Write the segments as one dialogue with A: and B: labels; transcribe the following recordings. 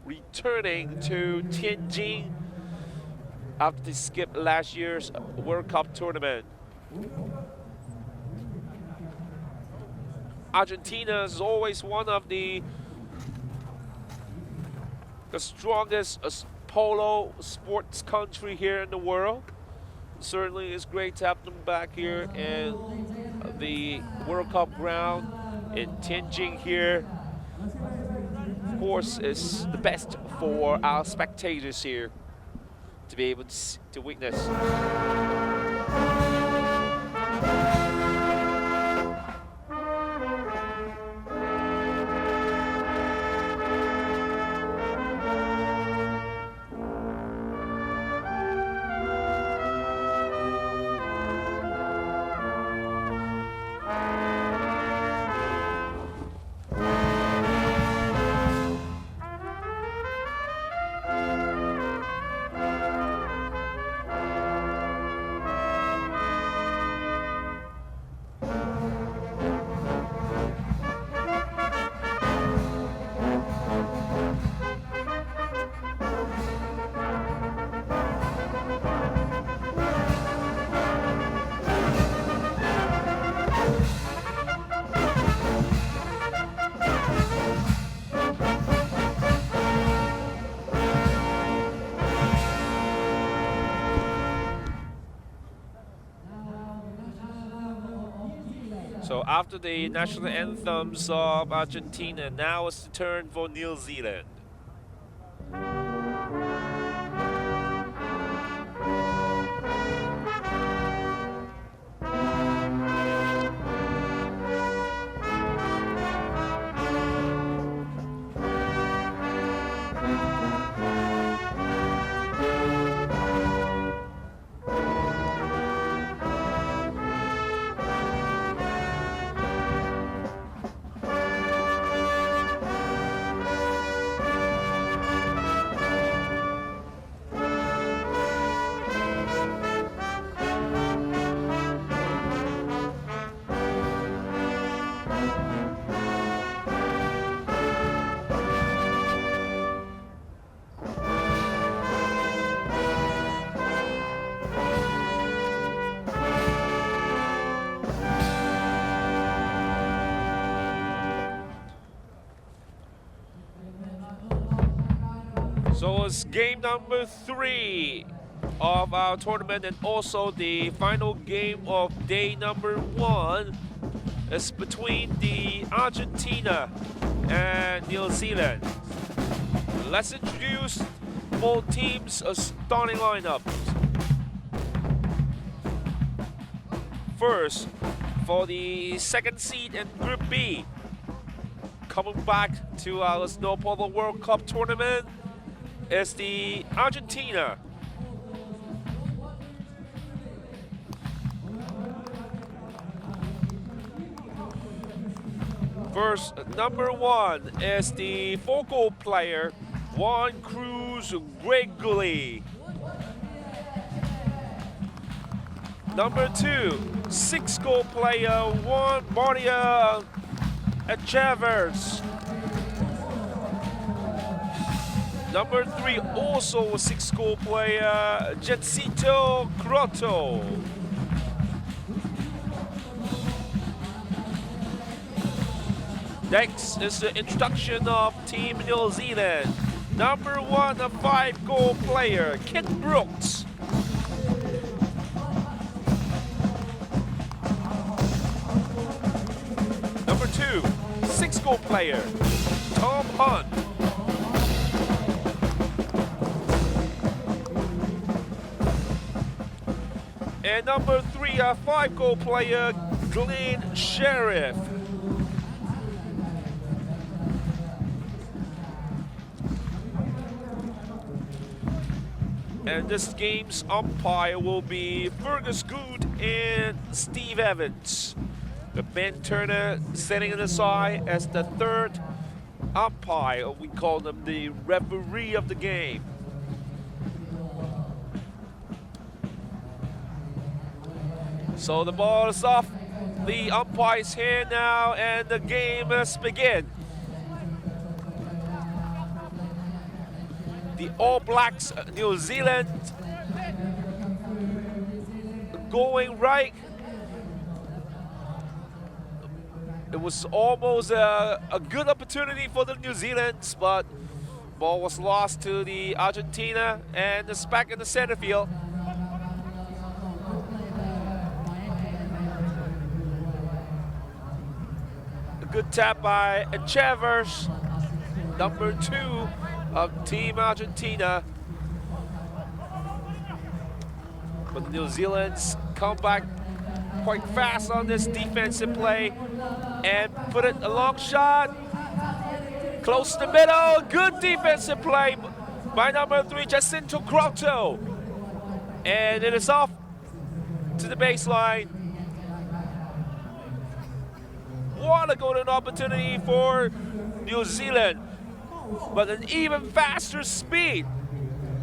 A: returning to Tianjin after they skipped last year's World Cup tournament. Argentina is always one of the strongest polo sports country here in the world. Certainly it's great to have them back here in the World Cup ground in Tianjin here. Of course, it's the best for our spectators here to be able to witness. So after the national anthems of Argentina, now it's the turn for New Zealand. So it's game number 3 of our tournament and also the final game of day number 1. It's between the Argentina and New Zealand. Let's introduce both teams' starting lineups. First, for the second seed in Group B, coming back to our Snow Polo World Cup tournament, is the Argentina. First, number 1 is the focal player, Juan Cruz Gregory. Number 2, 6-goal player, Juan Maria Chavez. Number 3, also a 6-goal player, Jetsito Grotto. Next is the introduction of Team New Zealand. Number 1, a 5-goal player, Kit Brooks. Number 2, 6-goal player, Tom Hunt. And number 3, a 5-goal player, Glenn Sheriff. And this game's umpire will be Fergus Good and Steve Evans. Ben Turner sitting on the side as the third umpire. We call them the referee of the game. So the ball is off the umpire's hand now, and the game must begin. the All Blacks, New Zealand, going right. It was almost a good opportunity for the New Zealanders, but ball was lost to the Argentina, and it's back in the center field. A good tap by Echevers, number 2 of Team Argentina. But the New Zealanders come back quite fast on this defensive play and put it a long shot. Close to the middle, good defensive play by number 3, Jacinto Crotto. And it is off to the baseline. What a golden opportunity for New Zealand. But an even faster speed.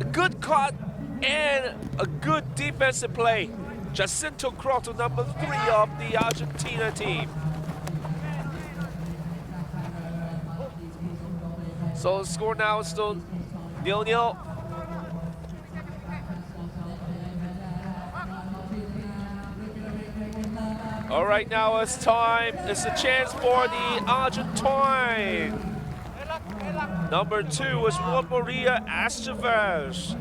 A: A good cut and a good defensive play. Jacinto Crotto, number 3 of the Argentina team. So the score now is still 0-0. All right, now it's time. It's a chance for the Argentine. Number 2 is Juan Maria Echevers.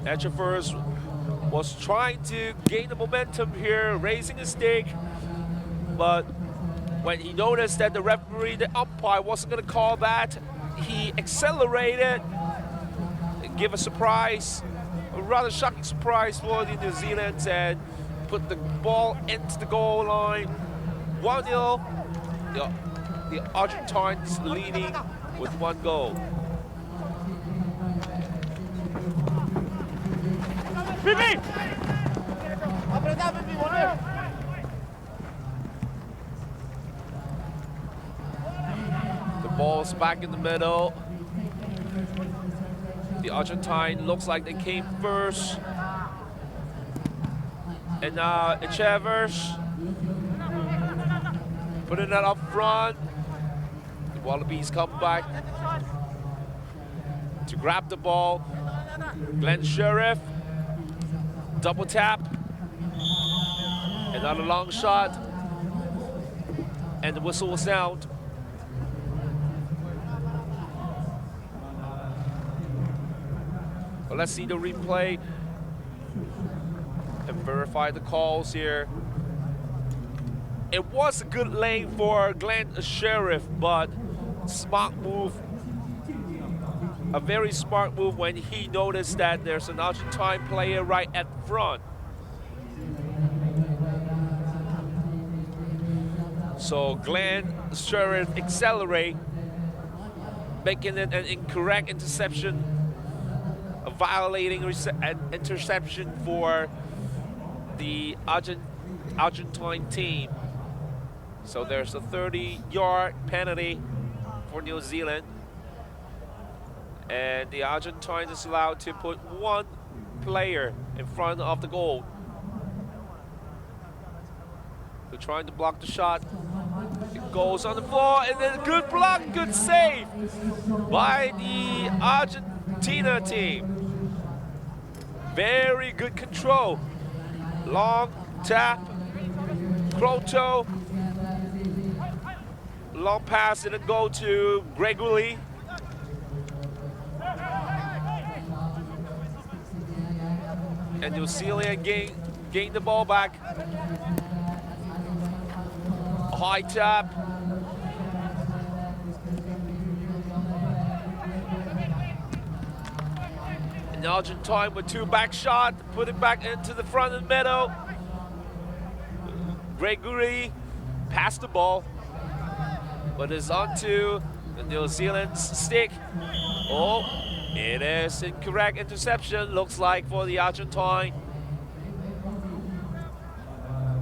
A: Echevers was trying to gain the momentum here, raising his stick, but when he noticed that the referee, the umpire, wasn't going to call that, he accelerated and give a surprise, a rather shocking surprise for the New Zealanders, and put the ball into the goal line. 1-0, the Argentines leading with 1 goal.
B: Pipi!
A: The ball's back in the middle. The Argentine looks like they came first. And now Echevers putting that up front. The Wallabies come back to grab the ball. Glenn Sheriff, double tap. Another long shot. And the whistle will sound. Well, let's see the replay and verify the calls here. It was a good lane for Glenn Sheriff, but smart move. A very smart move when he noticed that there's an Argentine player right at front. So Glenn Sheriff accelerate, making it an incorrect interception, a violating an interception for the Argentine team. So there's a 30-yard penalty for New Zealand. And the Argentine is allowed to put 1 player in front of the goal. They're trying to block the shot. It goes on the floor, and then good block, good save by the Argentina team. Very good control. Long tap, Crotto. Long pass, didn't go to Gregory. And New Zealand gain the ball back. High tap. And Argentine with 2 back shot, put it back into the front and middle. Gregory passed the ball, but it's onto the New Zealand stick. Oh, it is incorrect interception, looks like, for the Argentine.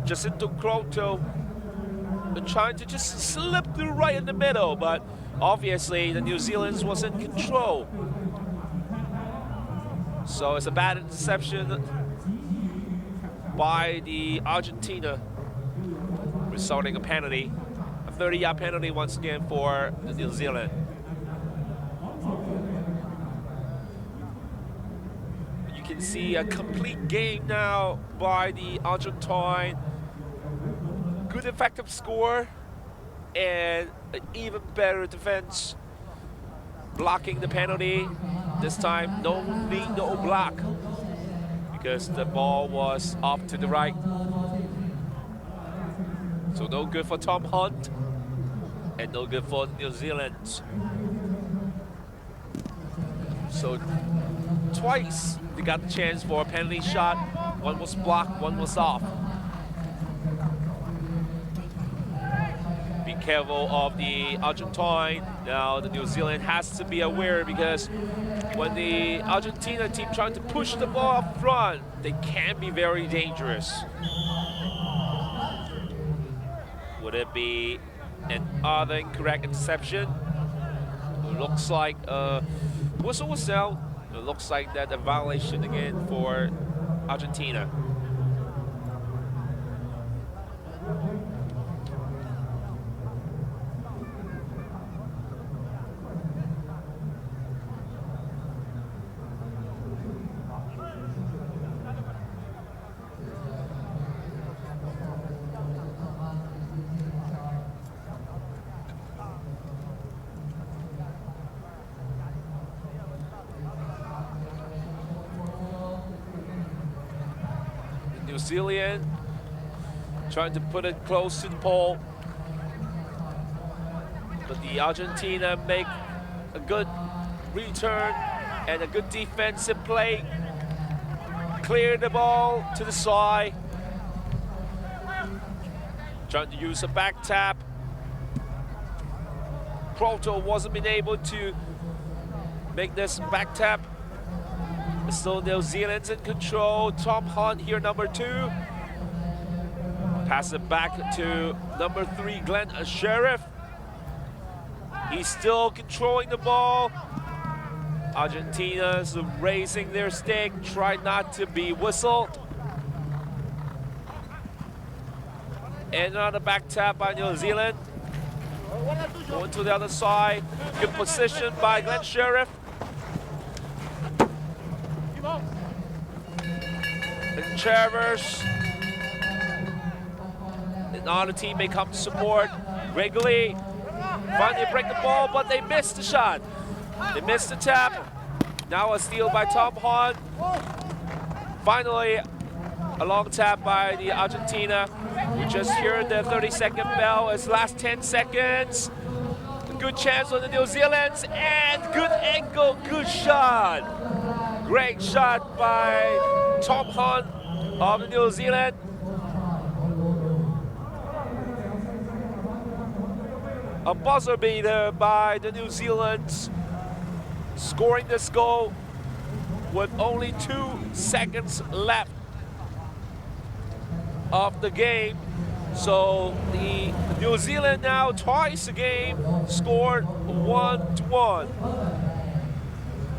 A: Jacinto Crotto trying to just slip through right in the middle, but obviously the New Zealanders was in control. So it's a bad interception by the Argentina. resulting a penalty. A 30-yard penalty once again for New Zealand. You can see a complete game now by the Argentine. Good effective score and an even better defense. Blocking the penalty. This time, no knee, no block, because the ball was off to the right. So no good for Tom Hunt, and no good for New Zealand. So twice they got the chance for a penalty shot. One was blocked, one was off. Be careful of the Argentine. Now the New Zealand has to be aware, because when the Argentina team trying to push the ball up front, they can be very dangerous. Would it be another incorrect interception? It looks like whistle was sound. It looks like that a violation again for Argentina. New Zealand trying to put it close to the pole, but the Argentina make a good return and a good defensive play. Clear the ball to the side. Trying to use a back tap. Polo wasn't been able to make this back tap. Still New Zealand's in control. Tom Hunt here, number 2. Pass it back to number 3, Glenn Sheriff. He's still controlling the ball. Argentina's raising their stick, try not to be whistled. And another back tap by New Zealand. Going to the other side. Good position by Glenn Sheriff. And Travers. Another team may come to support. Wrigley finally break the ball, but they missed the shot. They missed the tap. Now a steal by Tom Hunt. Finally, a long tap by the Argentina. We just heard the 30-second bell. It's last 10 seconds. A good chance on the New Zealand's, and good angle, good shot. Great shot by Tom Hunt of New Zealand. A buzzer beater by the New Zealand, scoring this goal with only 2 seconds left of the game. So the New Zealand now twice a game scored 1-1.